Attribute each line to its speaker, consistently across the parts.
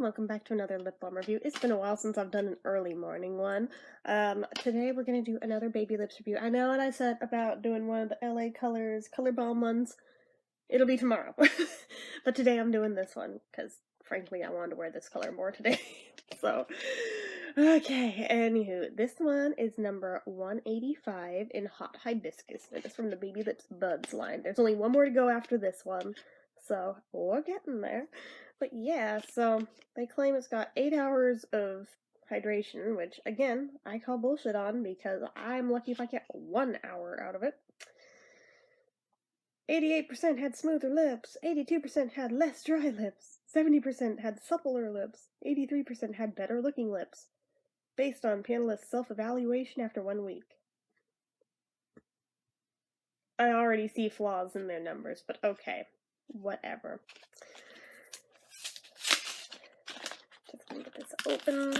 Speaker 1: welcome back to another lip balm review. It's been a while since I've done an early morning one. Today we're going to do another baby lips review. I know what I said about doing one of the LA Colors color balm ones. It'll be tomorrow. But today I'm doing this one, because frankly I wanted to wear this color more today. So, okay, anywho, this one is number 185 in Hot Hibiscus. It is from the Baby Lips Buds line. There's only one more to go after this one, so we're getting there. But yeah, so they claim it's got 8 hours of hydration, which, again, I call bullshit on because I'm lucky if I get 1 hour out of it. 88% had smoother lips, 82% had less dry lips, 70% had suppler lips, 83% had better looking lips, based on panelists' self-evaluation after 1 week. I already see flaws in their numbers, but okay, whatever. Just gonna get this open.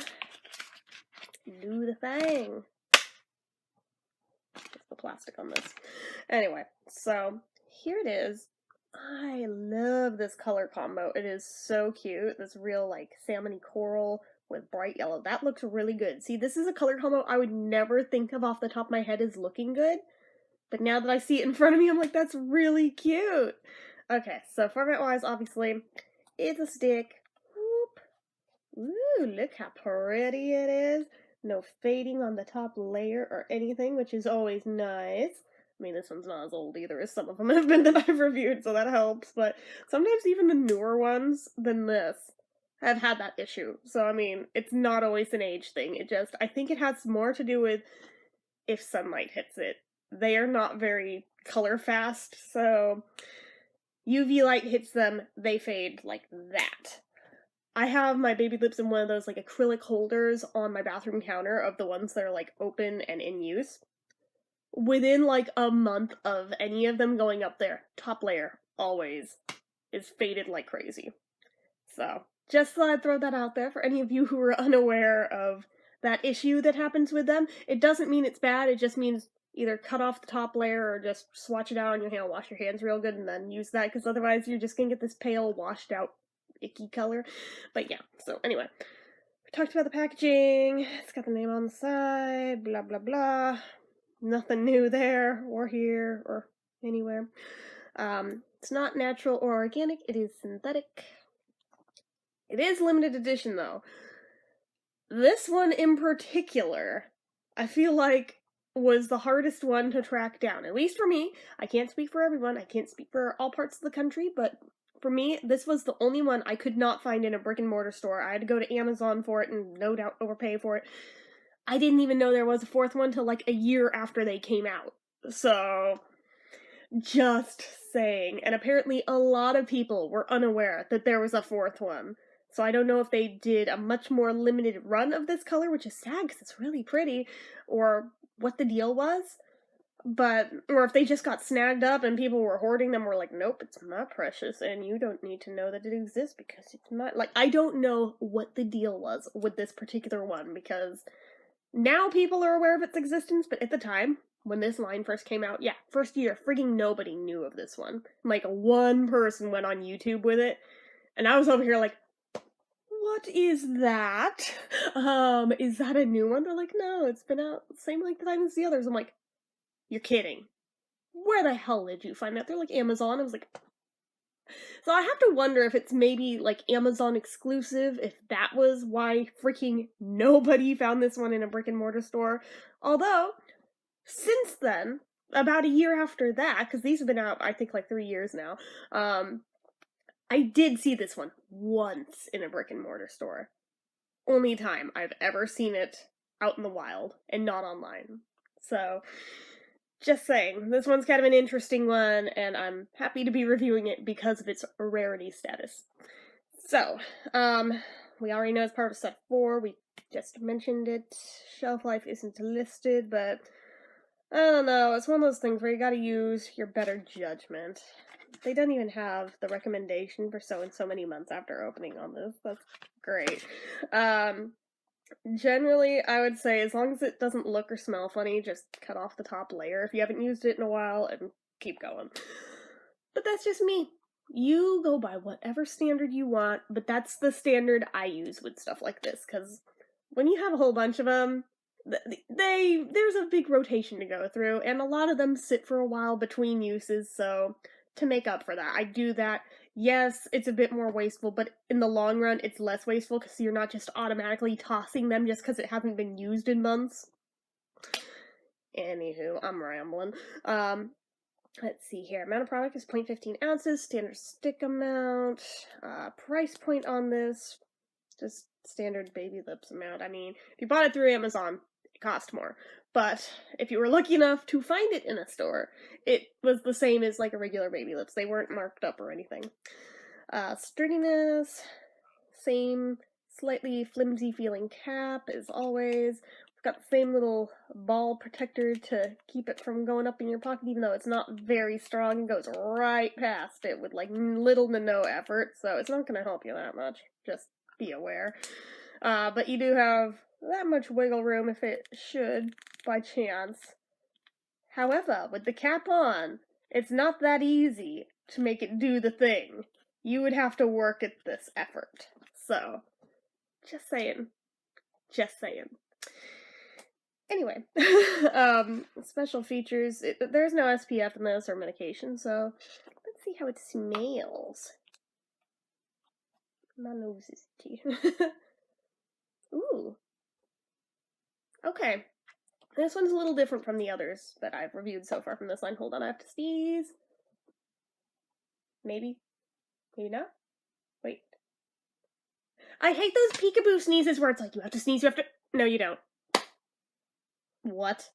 Speaker 1: Do the thing. Just the plastic on this. Anyway, so here it is. I love this color combo. It is so cute. This real, like, salmony coral with bright yellow. That looks really good. See, this is a color combo I would never think of off the top of my head as looking good. But now that I see it in front of me, I'm like, that's really cute. Okay, so format-wise, obviously, it's a stick. Whoop. Ooh, look how pretty it is. No fading on the top layer or anything, which is always nice. I mean, this one's not as old either as some of them have been that I've reviewed, so that helps. But sometimes even the newer ones than this have had that issue. So, I mean, it's not always an age thing. I think it has more to do with if sunlight hits it. They are not very color fast, so UV light hits them, they fade like that. I have my baby lips in one of those like acrylic holders on my bathroom counter of the ones that are like open and in use. Within like a month of any of them going up there, top layer always is faded like crazy. So, just thought I'd throw that out there for any of you who are unaware of that issue that happens with them. It doesn't mean it's bad, it just means either cut off the top layer or just swatch it out on your hand, wash your hands real good, and then use that, because otherwise you're just gonna get this pale, washed out, icky color. But yeah, so anyway. We talked about the packaging. It's got the name on the side, blah blah blah. Nothing new there, or here, or anywhere. It's not natural or organic, it is synthetic. It is limited edition, though. This one in particular, I feel like, was the hardest one to track down. At least for me. I can't speak for everyone. I can't speak for all parts of the country, but for me, this was the only one I could not find in a brick-and-mortar store. I had to go to Amazon for it and no doubt overpay for it. I didn't even know there was a fourth one till like a year after they came out. So, just saying. And apparently a lot of people were unaware that there was a fourth one. So I don't know if they did a much more limited run of this color, which is sad because it's really pretty, or what the deal was. Or if they just got snagged up and people were hoarding them, were like, nope, it's not precious, and you don't need to know that it exists because it's not. Like, I don't know what the deal was with this particular one, because now people are aware of its existence, but at the time, when this line first came out, yeah, first year, frigging nobody knew of this one. Like, one person went on YouTube with it, and I was over here like, what is that? Is that a new one? They're like, no, it's been out the same length of time as the others. I'm like, you're kidding. Where the hell did you find that? They're like, Amazon. I was like... So I have to wonder if it's maybe, like, Amazon exclusive, if that was why freaking nobody found this one in a brick-and-mortar store. Although, since then, about a year after that, because these have been out, I think, like 3 years now, I did see this one once in a brick-and-mortar store. Only time I've ever seen it out in the wild, and not online. So... just saying, this one's kind of an interesting one, and I'm happy to be reviewing it because of its rarity status. So, we already know it's part of set 4, we just mentioned it. Shelf life isn't listed, but I don't know, it's one of those things where you gotta use your better judgment. They don't even have the recommendation for so and so many months after opening on this. That's great. Generally, I would say as long as it doesn't look or smell funny, just cut off the top layer if you haven't used it in a while and keep going. But that's just me. You go by whatever standard you want, but that's the standard I use with stuff like this, because when you have a whole bunch of them, there's a big rotation to go through, and a lot of them sit for a while between uses, so to make up for that, I do that. Yes, it's a bit more wasteful, but in the long run, it's less wasteful because you're not just automatically tossing them just because it hasn't been used in months. Anywho, I'm rambling. Let's see here. Amount of product is 0.15 ounces, standard stick amount. Price point on this, just standard baby lips amount. I mean, if you bought it through Amazon, it cost more. But if you were lucky enough to find it in a store, it was the same as like a regular baby lips. They weren't marked up or anything. Sturdiness, same slightly flimsy feeling cap as always. Got the same little ball protector to keep it from going up in your pocket, even though it's not very strong. It goes right past it with like little to no effort, so it's not going to help you that much. Just be aware. But you do have that much wiggle room if it should, by chance. However, with the cap on, it's not that easy to make it do the thing. You would have to work at this effort. So, just saying. Just saying. Anyway, special features. There's no SPF in this or medication, so let's see how it smells. My nose is itchy. Ooh. Okay. This one's a little different from the others that I've reviewed so far from this line. Hold on, I have to sneeze. Maybe. Maybe not? Wait. I hate those peekaboo sneezes where it's like, you have to sneeze, you have to... No, you don't. What?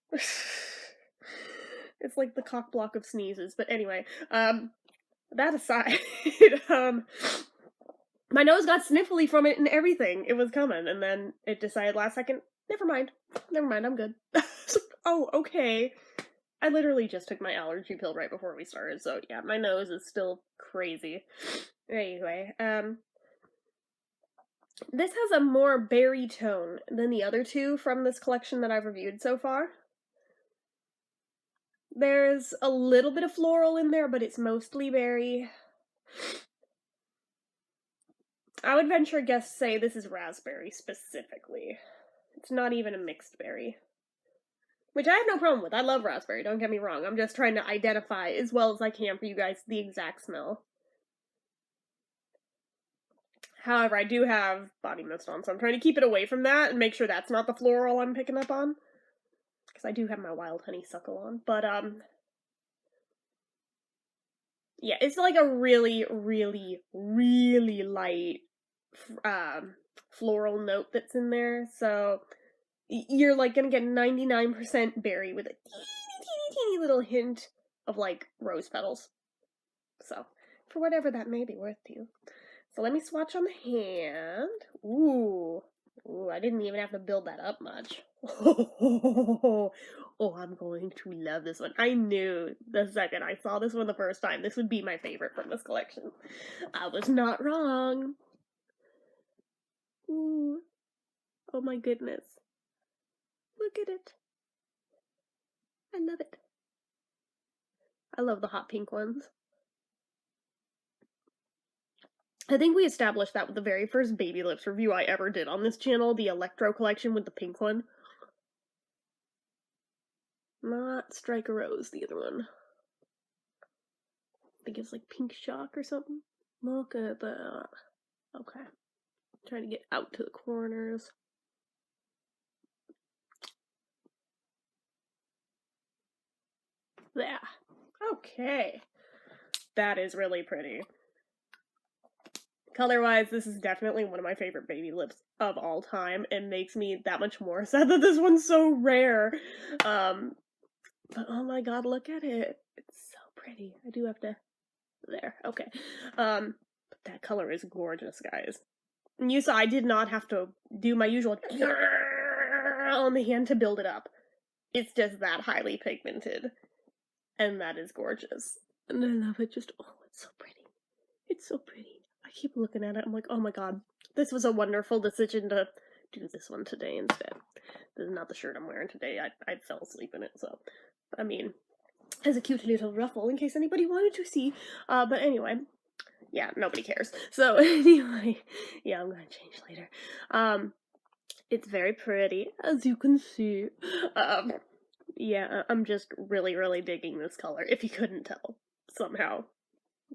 Speaker 1: It's like the cock block of sneezes, but anyway, that aside, my nose got sniffly from it and everything. It was coming, and then it decided last second, never mind, I'm good. Oh, okay. I literally just took my allergy pill right before we started, so yeah, my nose is still crazy. Anyway, this has a more berry tone than the other two from this collection that I've reviewed so far. There's a little bit of floral in there, but it's mostly berry. I would venture a guess say this is raspberry specifically. It's not even a mixed berry. Which I have no problem with. I love raspberry, don't get me wrong. I'm just trying to identify as well as I can for you guys the exact smell. However, I do have body mist on, so I'm trying to keep it away from that and make sure that's not the floral I'm picking up on. Because I do have my wild honeysuckle on. But, yeah, it's like a really, really, really light floral note that's in there. So you're like gonna get 99% berry with a teeny little hint of like rose petals. So for whatever that may be worth to you. So let me swatch on the hand. Ooh, I didn't even have to build that up much. Oh, I'm going to love this one. I knew the second I saw this one the first time, this would be my favorite from this collection. I was not wrong. Ooh. Oh my goodness. Look at it. I love it. I love the hot pink ones. I think we established that with the very first Baby Lips review I ever did on this channel, the Electro collection with the pink one. Not Strike a Rose, the other one. I think it's like Pink Shock or something. Look at that. Okay. Trying to get out to the corners. There. Okay. That is really pretty. Color-wise, this is definitely one of my favorite Baby Lips of all time, and makes me that much more sad that this one's so rare. But oh my god, look at it. It's so pretty. I do have to... There, okay. But that color is gorgeous, guys. And you saw I did not have to do my usual on the hand to build it up. It's just that highly pigmented. And that is gorgeous. And I love it. Just, oh, it's so pretty. It's so pretty. I keep looking at it. I'm like, oh my god. This was a wonderful decision to do this one today instead. This is not the shirt I'm wearing today. I fell asleep in it, so. I mean, as a cute little ruffle in case anybody wanted to see. But anyway. yeah, nobody cares. So anyway, yeah, I'm gonna change later. It's very pretty, as you can see. Um, yeah, I'm just really, really digging this color, if you couldn't tell, somehow.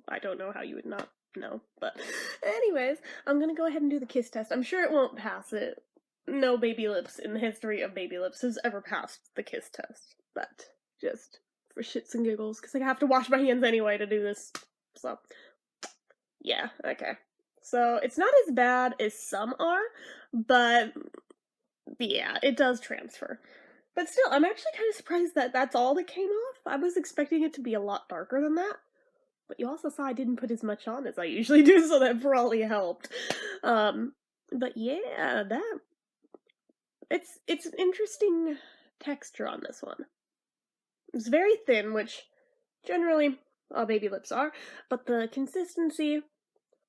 Speaker 1: I don't know how you would not know, but anyways, I'm gonna go ahead and do the kiss test. I'm sure it won't pass it. No baby lips in the history of baby lips has ever passed the kiss test, but just for shits and giggles, because I have to wash my hands anyway to do this, so yeah, okay. So it's not as bad as some are, but yeah, it does transfer. But still, I'm actually kind of surprised that that's all that came off. I was expecting it to be a lot darker than that. But you also saw I didn't put as much on as I usually do, so that probably helped. But yeah, it's an interesting texture on this one. It's very thin, which generally all baby lips are, but the consistency,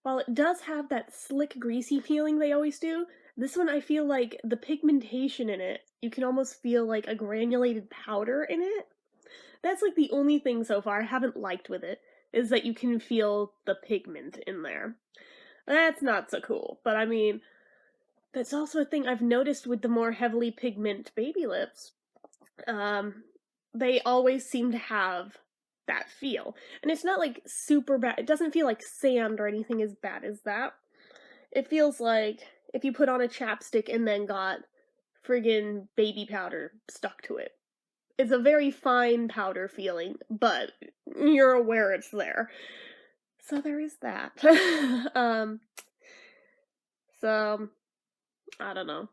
Speaker 1: while it does have that slick, greasy feeling they always do, this one I feel like the pigmentation in it, you can almost feel like a granulated powder in it. That's like the only thing so far I haven't liked with it, is that you can feel the pigment in there. That's not so cool, but I mean, that's also a thing I've noticed with the more heavily pigment baby lips. They always seem to have that feel. And it's not like super bad. It doesn't feel like sand or anything as bad as that. It feels like if you put on a chapstick and then got friggin' baby powder stuck to it. It's a very fine powder feeling, but you're aware it's there. So there is that. So, I don't know.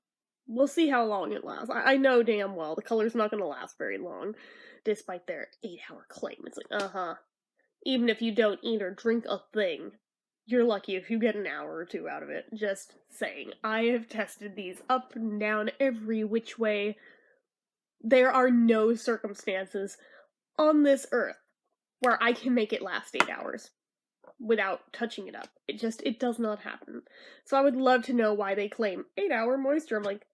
Speaker 1: We'll see how long it lasts. I know damn well the color's not gonna last very long, despite their 8-hour claim. It's like, even if you don't eat or drink a thing, you're lucky if you get an hour or two out of it. Just saying. I have tested these up and down every which way. There are no circumstances on this earth where I can make it last 8 hours without touching it up. It does not happen. So I would love to know why they claim 8-hour moisture. I'm like,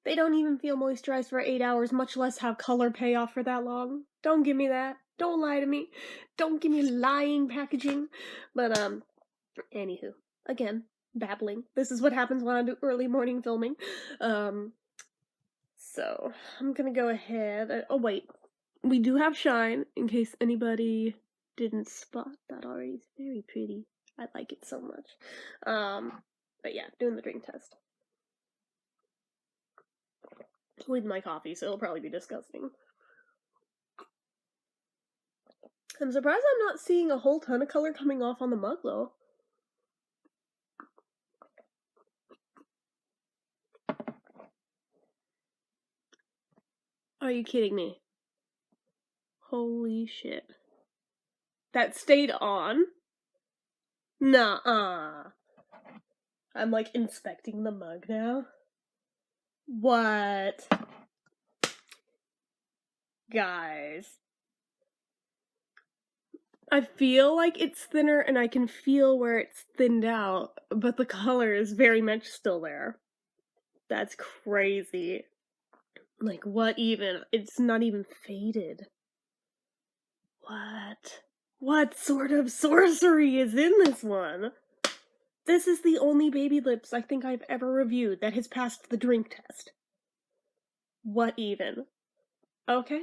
Speaker 1: they don't even feel moisturized for 8 hours, much less have color payoff for that long. Don't give me that. Don't lie to me. Don't give me lying packaging. But, anywho, again, babbling. This is what happens when I do early morning filming. So, I'm gonna go ahead. Oh, wait. We do have shine, in case anybody didn't spot that already. It's very pretty. I like it so much. But yeah, doing the drink test. With my coffee, so it'll probably be disgusting. I'm surprised I'm not seeing a whole ton of color coming off on the mug, though. Are you kidding me? Holy shit. That stayed on? Nuh-uh. I'm, like, inspecting the mug now. What? Guys. I feel like it's thinner and I can feel where it's thinned out, but the color is very much still there. That's crazy. Like, what even? It's not even faded. What? What sort of sorcery is in this one? This is the only baby lips I think I've ever reviewed that has passed the drink test. What even? Okay.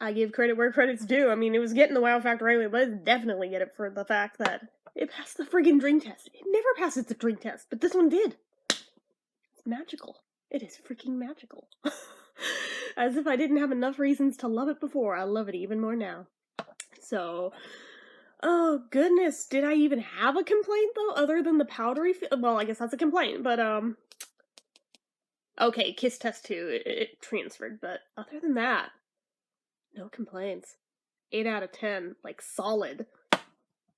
Speaker 1: I give credit where credit's due. I mean, it was getting the wow factor anyway, but it's definitely get it for the fact that it passed the friggin' drink test. It never passes the drink test, but this one did. It's magical. It is freaking magical. As if I didn't have enough reasons to love it before, I love it even more now. So, oh goodness, did I even have a complaint though, other than the powdery well, I guess that's a complaint, but okay, kiss test 2, it transferred, but other than that, no complaints. 8 out of 10, like solid.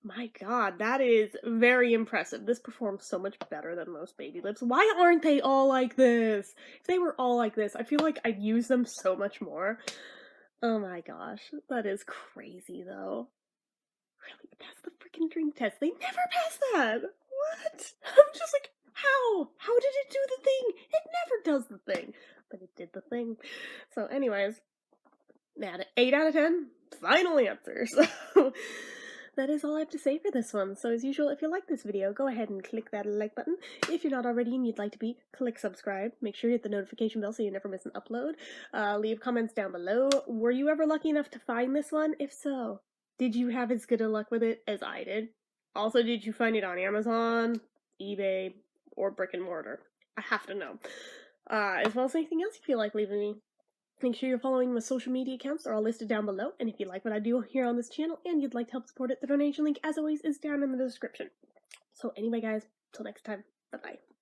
Speaker 1: My god, that is very impressive. This performs so much better than most baby lips. Why aren't they all like this? If they were all like this, I feel like I'd use them so much more. Oh my gosh, that is crazy though. Really, pass the freaking drink test. They never pass that. What? I'm just like, how? How did it do the thing? It never does the thing. But it did the thing. So anyways, 8 out of 10. Final answer. So that is all I have to say for this one. So as usual, if you like this video, go ahead and click that like button. If you're not already and you'd like to be, click subscribe. Make sure you hit the notification bell so you never miss an upload. Leave comments down below. Were you ever lucky enough to find this one? If so, did you have as good a luck with it as I did? Also, did you find it on Amazon, eBay, or brick and mortar? I have to know. As well as anything else you feel like leaving me. Make sure you're following my social media accounts. They're all listed down below. And if you like what I do here on this channel and you'd like to help support it, the donation link, as always, is down in the description. So anyway, guys, till next time, bye-bye.